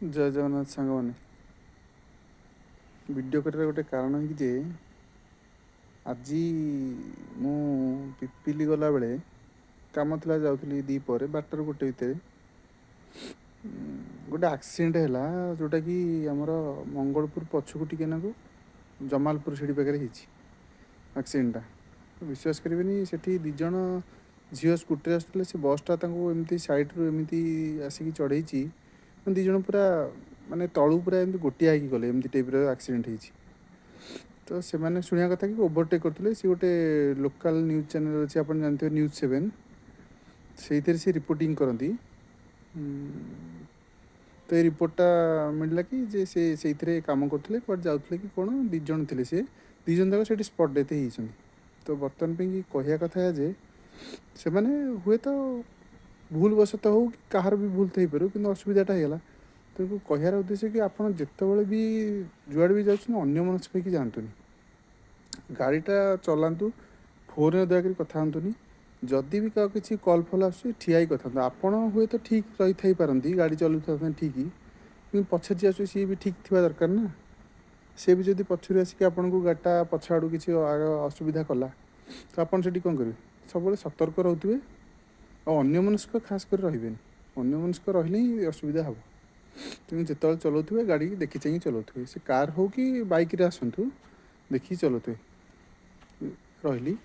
जय जगन्नाथ सांग मैंने वीडियो कर गोटे कारण है कि जे आज मु पिपिली गला बेले काम थी जाऊँगी दीपर बाटर गोटे भितर गोटे आक्सीडेंट है जोटा कि आमर मंगलपुर पछकू टिके नाकू जमालपुर सीढ़ी पाखे आक्सीडेंटा विश्वास करेंगे से दिज झील स्कूटी आसुले से बसटा एमती सैड्रु एमती आसिक चढ़ई दिज पूरा माने तलू पूरा एमती गोटिया होगी गले एमती टाइप आक्सीडेंट होती तो से मैंने शुणा कथा कि ओवरटेक करते सी गोटे लोकल न्यूज चैनल अच्छे आप जानते न्यूज 7 से रिपोर्टिंग करती तो ये रिपोर्टा मिलला कि जे से काम करते कौट जाते कि कौन दिज थे सी दिज तक से स्पट डेथ होती तो बर्तमान पे कहया कथा है जे से मैंने हुए तो भूल वशतः हो कि कहार भी भूल थी पार कि असुविधाटा होगा तो कहार उद्देश्य कि आप जिते भी जुआड़ भी जाऊँ अन्य मनस्क होकर जातुनि गाड़ीटा चलातु फोन दयाक कथा हतुनि जदि भी क्या किसी कल फल आस ठिया कथा आपड़ हुए तो ठीक रही थी पारती गाड़ी चलुता ठीक कि पछे जी आस सी भी ठीक थी दरकार ना सी भी जब पछर आसिक आपन को गाड़ीटा पछ आड़ किसी असुविधा कला तो आपड़ से कौन करेंगे सब सतर्क रोथे और अन्य मनस्क खास कर रही अन्य मनस्क रही ही असुविधा हम तुम जिते चलाऊे गाड़ी देखी चाहिए चलाऊे से कार हो कि बैक आसतु देखिए चलाऊे रही।